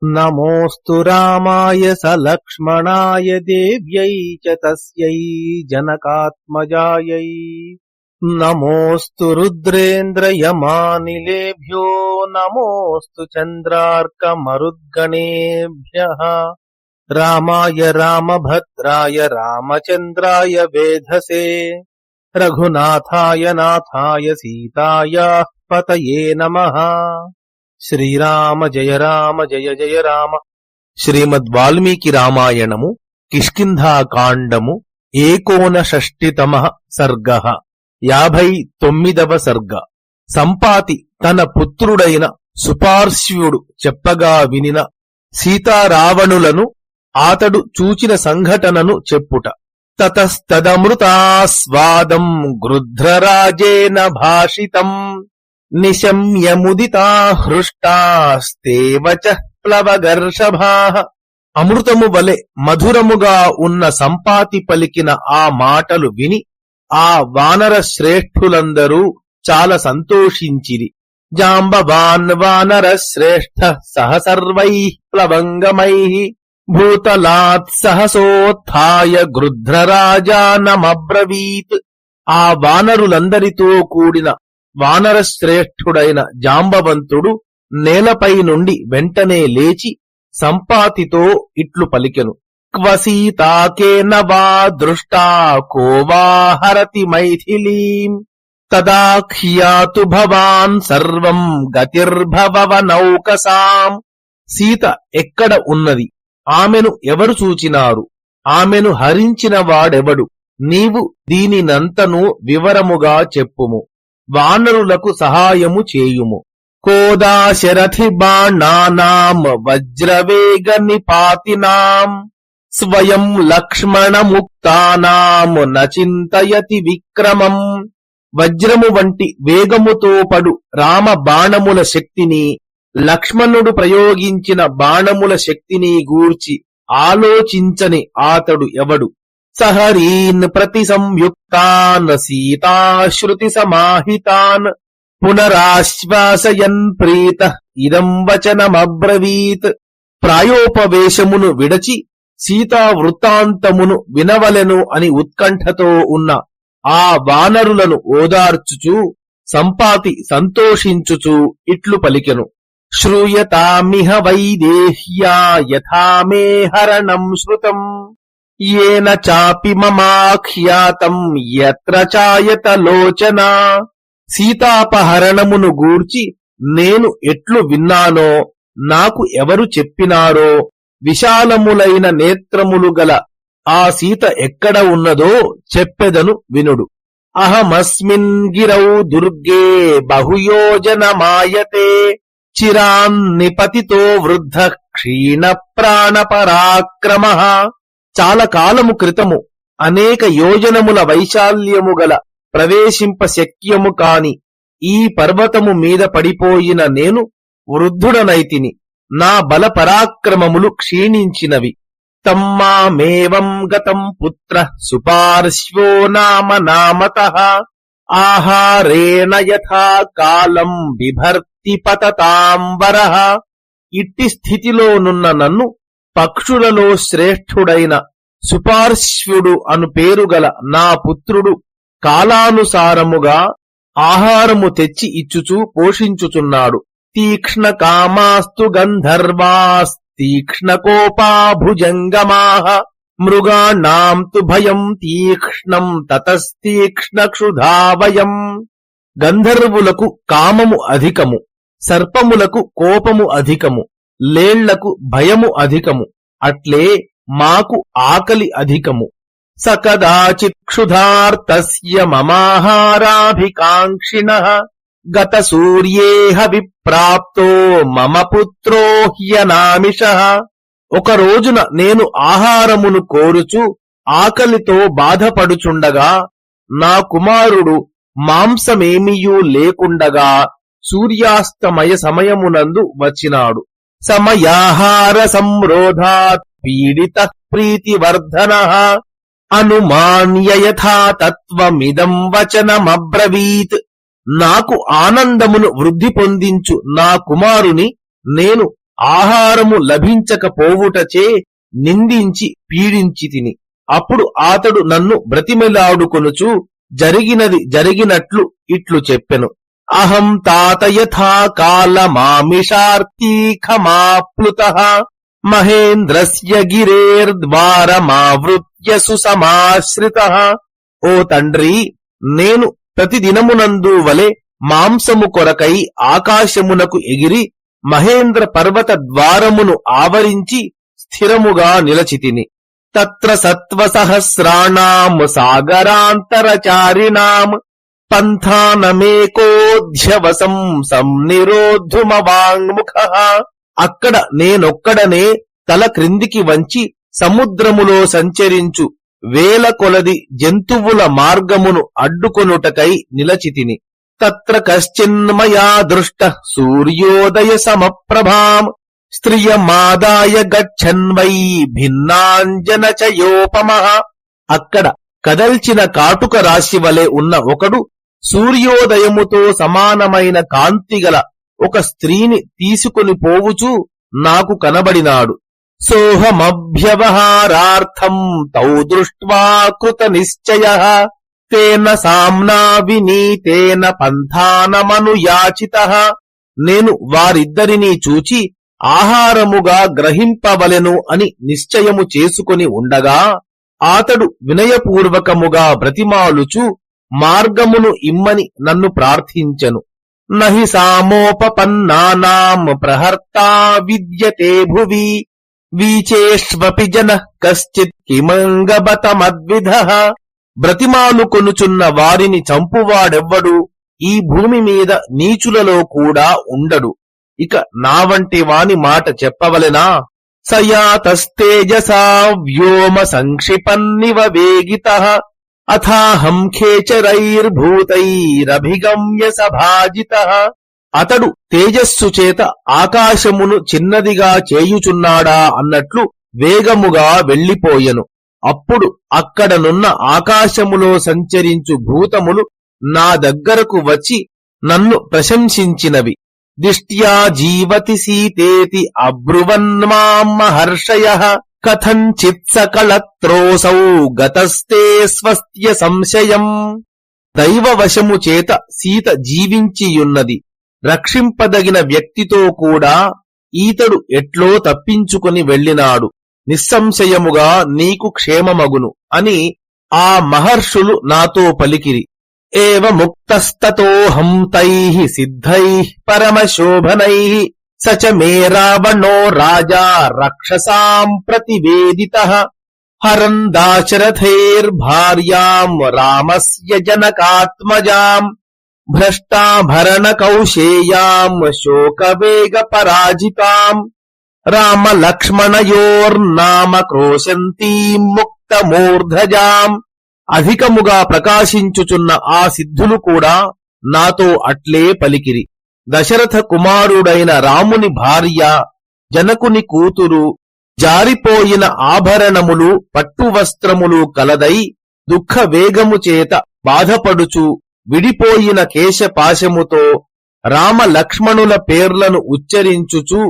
నమోస్తు రామాయ సలక్ష్మణాయ దేవ్యై చ తస్యై జనకాత్మజాయై. నమోస్తు రుద్రేంద్రయమానిలేభ్యో నమోస్తు చంద్రార్కమరుద్గణేభ్యః. రామాయ రామభద్రాయ రామచంద్రాయ వేధసే రఘునాథాయ నాథాయ సీతాయాః పతయే నమః. శ్రీరామ జయ రామ జయ జయ రామ. శ్రీమద్ వాల్మీకి రామాయణము కిష్కింధాకాండము 69 సర్గః 59వ సర్గ. సంపాతి తన పుత్రుడైన సుపార్శ్వ్యుడు చెప్పగా వినిన సీతారావణులను ఆతడు చూచిన సంఘటనను చెప్పుట. తతస్తదమృతాస్వాదం గృధ్రరాజేన భాషితం నిశమ్యముదితా హృష్టాస్తేవచ ప్లవగర్షభాః. అమృతము వలె మధురముగా ఉన్న సంపాతి పలికిన ఆ మాటలు విని ఆ వానర శ్రేష్ఠులందరూ చాలా సంతోషించిరి. జాంబవాన్ వానర శ్రేష్ఠ సహ సర్వైః ప్లవంగమైః భూతలాత్ సహసోత్థాయ గృధ్రరాజానమబ్రవీత్. ఆ వానరులందరితో కూడిన వానర శ్రేష్ఠుడైన జాంబవంతుడు నేలపై నుండి వెంటనే లేచి సంపాతితో ఇట్లు పలికెను. క్వసీతాకేన వా దృష్టా కో వా హరతి మైథిలీం తదాఖ్యాతు భవాన్ సర్వం గతిర్భవవ నౌకసాం. సీత ఎక్కడ ఉన్నది? ఆమెను ఎవరు చూచినారు? ఆమెను హరించిన వాడెవడు? నీవు దీనినంతను వివరముగా చెప్పుము. వానరులకు సహాయము చేయుము. కోదాశరథి బాణానాం వజ్రవేగ నిపాతినాం స్వయం లక్ష్మణ ముక్తానాం నచింతయతి విక్రమం. వజ్రము వంటి వేగముతో పడు రామ బాణముల శక్తిని, లక్ష్మణుడు ప్రయోగించిన బాణముల శక్తిని గూర్చి ఆలోచించని ఆతడు ఎవడు? సహరీన్ ప్రతి సంయుక్తాన్ సీతాశ్రుతి సమాహితాన్ పునరాశ్వాసయన్ ప్రీత ఇదం వచనమబ్రవీత్. ప్రాయోపవేశమును విడచి సీతా వృత్తాంతమును వినవలెను అని ఉత్కంఠతో ఉన్న ఆ వానరులను ఓదార్చుచూ సంపాతి సంతోషించుచూ ఇట్లు పలికెను. శ్రూయతామిహ వైదేహ్యా యథా మే హరణం శ్రుతం యేన చాపి మమాఖ్యాతం యత్ర చాయత లోచనా. సీతాపహరణమును గూర్చి నేను ఎట్లు విన్నానో, నాకు ఎవరు చెప్పినారో, విశాలములైన నేత్రములు గల ఆ సీత ఎక్కడ ఉన్నదో చెప్పెదను వినుడు. అహమస్మిన్ గిరౌ దుర్గే బహుయోజనమాయతే చిరాన్నిపతితో వృద్ధ క్షీణ ప్రాణ పరాక్రమః. చాలా కాలము క్రితము అనేక యోజనముల వైశాల్యము గల ప్రవేశింప శక్యము కాని ఈ పర్వతము మీద పడిపోయిన నేను వృద్ధుడనైతిని. నా బల పరాక్రమములు క్షీణించినవి. తమ్మామేవం గతం పుత్ర సుపార్శ్వో నామ నామతః ఆహారేణ యథా కాలం బిభర్తి పతతాంబరః. ఇట్టి స్థితిలోనున్న నన్ను పక్షులలో శ్రేష్ఠుడైన సుపార్శ్వుడు అను పేరుగల నా పుత్రుడు కాలానుసారముగా ఆహారము తెచ్చి ఇచ్చుచూ పోషించుచున్నాడు. తీక్ష్ణ కామాస్తు గంధర్వాస్ తీక్ష్ణ కోపా భుజంగమాః మృగాణాం తు భయం తీక్ష్ణం తతస్తీక్ష్ణ క్షుధావయం. గంధర్వులకు కామము అధికము, సర్పములకు కోపము అధికము, లేళ్లకు భయము అధికము, అట్లే మాకు ఆకలి అధికము. సకదాచిత్ క్షుధార్తస్య మమాహారాభికాంక్షిణః గత సూర్యేహ విప్రాప్తో మమ పుత్రో హ్యనామిషః. ఒక రోజున నేను ఆహారమును కోరుచు ఆకలితో బాధపడుచుండగా నా కుమారుడు మాంసమేమియూ లేకుండగా సూర్యాస్తమయ సమయమునందు వచ్చినాడు. సమయాహార సంరోధాత్ పీడిత ప్రీతివర్ధనః అనుమాన్య యథా తత్వమిదం వచనమబ్రవీత్. నాకు ఆనందమును వృద్ధి పొందించు నా కుమారుని నేను ఆహారము లభించకపోవుటచే నిందించి పీడించి తిని. అప్పుడు అతడు నన్ను బ్రతిమిలాడుకొనుచు జరిగినది జరిగినట్లు ఇట్లు చెప్పెను. అహం తాత యథా కాలమామిషార్తీ ఖమాప్లుతః మహేంద్రస్య గిరేర్ద్వారమావృత్య సుసమాశ్రితః. ఓ తండ్రి, నేను ప్రతిదినమునందు వలె మాంసము కొరకై ఆకాశమునకు ఎగిరి మహేంద్ర పర్వత ద్వారమును ఆవరించి స్థిరముగా నిలచితిని. తత్ర సత్వసహస్రాణాం సాగరాంతరచారిణాం పంథానమేకోధ్యవసం సంనిరోద్ధుమవాంగ్ముఖః. అక్కడ నేనొక్కడనే తల క్రిందికి వంచి సముద్రములో సంచరించు వేల కొలది జంతువుల మార్గమును అడ్డుకొనుటకై నిలచితిని. తత్ర కశ్చిన్మయా దృష్ట సూర్యోదయ సమప్రభాం స్త్రియమాదాయ గచ్చన్వై భిన్నాంజనచయోపమః. అక్కడ కదల్చిన కాటుక రాశి వలె ఉన్న ఒకడు సూర్యోదయముతో సమానమైన కాంతిగల ఒక స్త్రీని తీసుకుని పోవుచూ నాకు కనబడినాడు. సోహమభ్యవహారార్థం తౌ దృష్ట్వా కృత నిశ్చయః తేన సామ్నా వినీతేన పంథానమనుయాచితః. నేను వారిద్దరినీ చూచి ఆహారముగా గ్రహింపవలెను అని నిశ్చయము చేసుకొని ఉండగా అతడు వినయపూర్వకముగా బ్రతిమాలుచు మార్గమును ఇమ్మని నన్ను ప్రార్థించెను. నహి సామోపపన్నానాం ప్రహర్తా విద్యతే భువి వీచేష్వపి జనః కశ్చిత్ కిమంగబతమద్విధః. బ్రతిమాలు కొనుచున్న వారిని చంపువాడెవ్వడు ఈ భూమి మీద నీచులలో కూడా ఉండడు. ఇక నా వంటి వాని మాట చెప్పవలెనా? సయాతస్తేజసా వ్యోమ సంక్షిపన్నివ వేగితః అథాహం ఖేచరైర్భూతైరభిగమ్య సభాజితః. అతడు తేజస్సు చేత ఆకాశమును చిన్నదిగా చేయుచున్నాడా అన్నట్లు వేగముగా వెళ్లిపోయెను. అప్పుడు అక్కడనున్న ఆకాశములో సంచరించు భూతములు నా దగ్గరకు వచ్చి నన్ను ప్రశంసించినవి. దిష్ట్యా జీవతి సీతేతి అబ్రువన్మాం మహర్షయః కథంచిత్ సకళత్రోసౌ గతస్తే స్వస్త్య సంశయం. దైవవశము చేత సీత జీవించియున్నది. రక్షింపదగిన వ్యక్తితో కూడా ఈతడు ఎట్లో తప్పించుకుని వెళ్ళినాడు. నిస్సంశయముగా నీకు క్షేమమగును అని ఆ మహర్షులు నాతో పలికిరి. ఏవ ముక్తస్తతోహం తైః సిద్ధైః పరమశోభనైః సచ మే రావణో రాజా రక్షసాం ప్రతివేదితః హరన్ దాశరథైర్భార్యాం రామస్య జనకాత్మజాం భ్రష్టాభరణ కౌశేయాం శోకవేగ పరాజితాం రామలక్ష్మణయోర్నామ క్రోశంతీం ముక్తమూర్ధజాం. అధికముగా ప్రకాశించుచున్న ఆ సిద్ధులు కూడా నాతో అట్లే పలికిరి. దశరథ కుమారుడైన రాముని భార్య, జనకుని కూతురు జారిపోయిన ఆభరణములు పట్టువస్త్రములు కలదై దుఃఖ వేగము చేత బాధపడుచు విడిపోయిన కేశపాశముతో రామ లక్ష్మణుల పేర్లను ఉచ్చరించుచు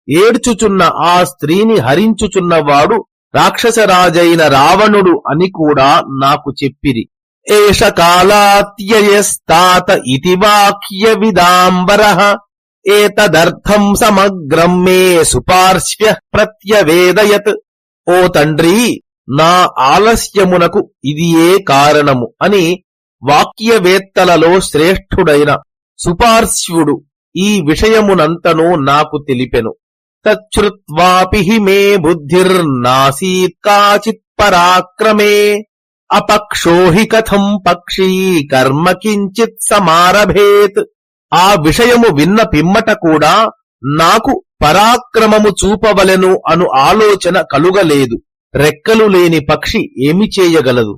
ఏడ్చుచున్న ఆ స్త్రీని హరించుచున్నవాడు రాక్షసరాజైన రావణుడు అని కూడా నాకు చెప్పిరి. ఏష కాలాత్యయస్తాత ఇతి వాక్య విదాంబరః ఏతదర్థం సమగ్రం మే సుపార్శ్వ్యః ప్రత్యవేదయత్. ఓ తండ్రి, నా ఆలస్యమునకు ఇదియే కారణము అని వాక్యవేత్తలలో శ్రేష్ఠుడైన సుపార్శ్వుడు ఈ విషయమునంతను నాకు తెలిపెను. తచ్చుత్వాపి మే బుద్ధిర్నాసీత్ కాచిత్ పరాక్రమే అపక్షో హి కథం పక్షీ కర్మ కించిత్ సమారభేత్. ఆ విషయము విన్న పిమ్మట కూడా నాకు పరాక్రమము చూపవలెను అను ఆలోచన కలుగలేదు. రెక్కలు లేని పక్షి ఏమి చేయగలదు?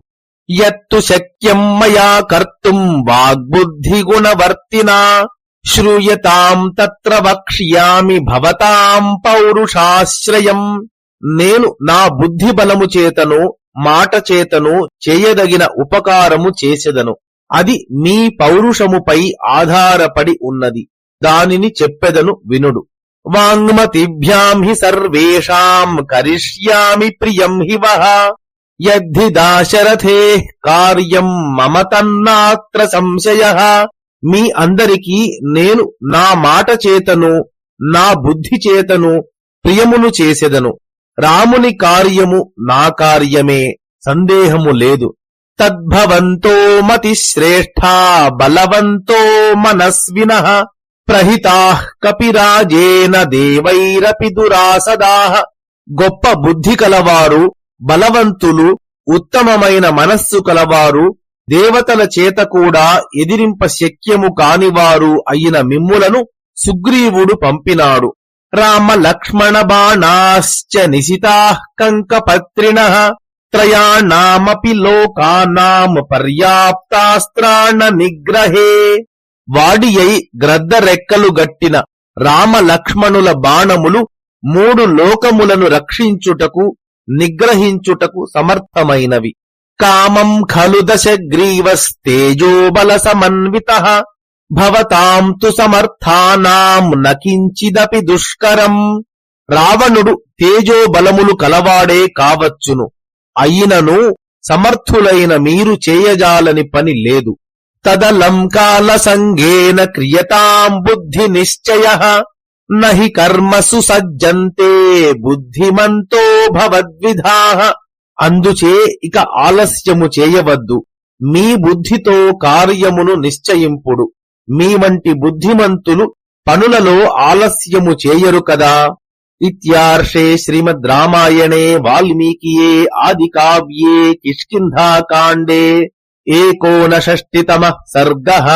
యత్తు శక్యం మయా కర్తుం వాగ్బుద్ధి గుణవర్తినా శ్రూయతాం తత్ర వక్ష్యామి భవతాం పౌరుషాశ్రయం. నేను నా బుద్ధి బలము చేతను మాట చేతను చేయదగిన ఉపకారము చేసెదను. అది మీ పౌరుషముపై ఆధారపడి ఉన్నది. దానిని చెప్పెదను వినుడు. వాంగ్మతిభ్యాం హి సర్వేషాం కరిష్యామి ప్రియం హి వః యద్ధి దాశరథే కార్యం మమ తన్నాత్ర సంశయః. మీ అందరికీ నేను నా మాట చేతను నా బుద్ధి చేతను ప్రియమును చేసెదను. రాముని కార్యము నా కార్యమే, సందేహము లేదు. తద్భవంతో మతిశ్రేష్ఠా బలవంతో మనస్వినః ప్రహితాః కపిరాజేన దేవైరపి దురాసదాః. గొప్ప బుద్ధి కలవారు, బలవంతులు, ఉత్తమమైన మనస్సు కలవారు, దేవతల చేత కూడా ఎదిరింప శక్యము కానివారు అయిన మిమ్ములను సుగ్రీవుడు పంపినాడు. రామ లక్ష్మణ బాణాశ్చ నిశితాః కంకపత్రిణః త్రయాణామపి లోకానాం పర్యాప్తాస్త్రాణ నిగ్రహే. వాడియై గ్రద్ద రెక్కలు గట్టిన రామ లక్ష్మణుల బాణములు 3 లోకములను రక్షించుటకు నిగ్రహించుటకు సమర్థమైనవి. కామం ఖలు దశగ్రీవస్తేజోబల సమన్వితః భవతాం తు సమర్థానాం నకించిదపి దుష్కరం. రావణుడు తేజోబలములు కలవాడే కావచ్చును, అయినను సమర్థులైన మీరు చేయజాలని పని లేదు. తదలంకాల సంగేన క్రియతాం బుద్ధి నిశ్చయః నహి కర్మసు సజ్జంతే బుద్ధిమంతో భవద్విధాః. అందుచే ఇక ఆలస్యము చేయవద్దు, మీ బుద్ధితో కార్యమును నిశ్చయింపుడు. మీ వంటి బుద్ధిమంతులు పనులలో ఆలస్యము చేయరు కదా. ఇత్యార్షే శ్రీమద్ రామాయణే వాల్మీకియే ఆది కావ్యే కిష్కింధాకాండే 59 సర్గః.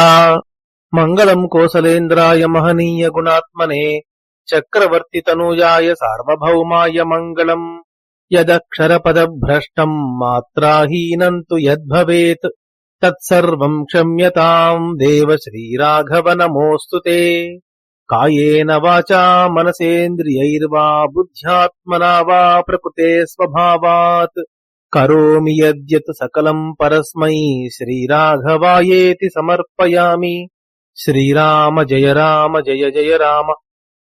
మంగళం కోసలేంద్రాయ మహనీయ గుణాత్మనే చక్రవర్తి తనూజాయ సార్వభౌమాయ మంగళం. యదక్షరపదభ్రష్టం మాత్రాహీనం తు యద్భవేత్ తత్సర్వం క్షమ్యతాం దేవ శ్రీరాఘవ నమోऽस्तुते. కాయేన వాచా మనసేంద్రియైర్వా బుద్ధ్యాత్మనా వా ప్రకృతే స్వభావాత్ కరోమి యద్యత్ సకలం పరస్మై శ్రీరాఘవాయేతి సమర్పయామి. శ్రీరామ జయ రామ జయ జయ రామ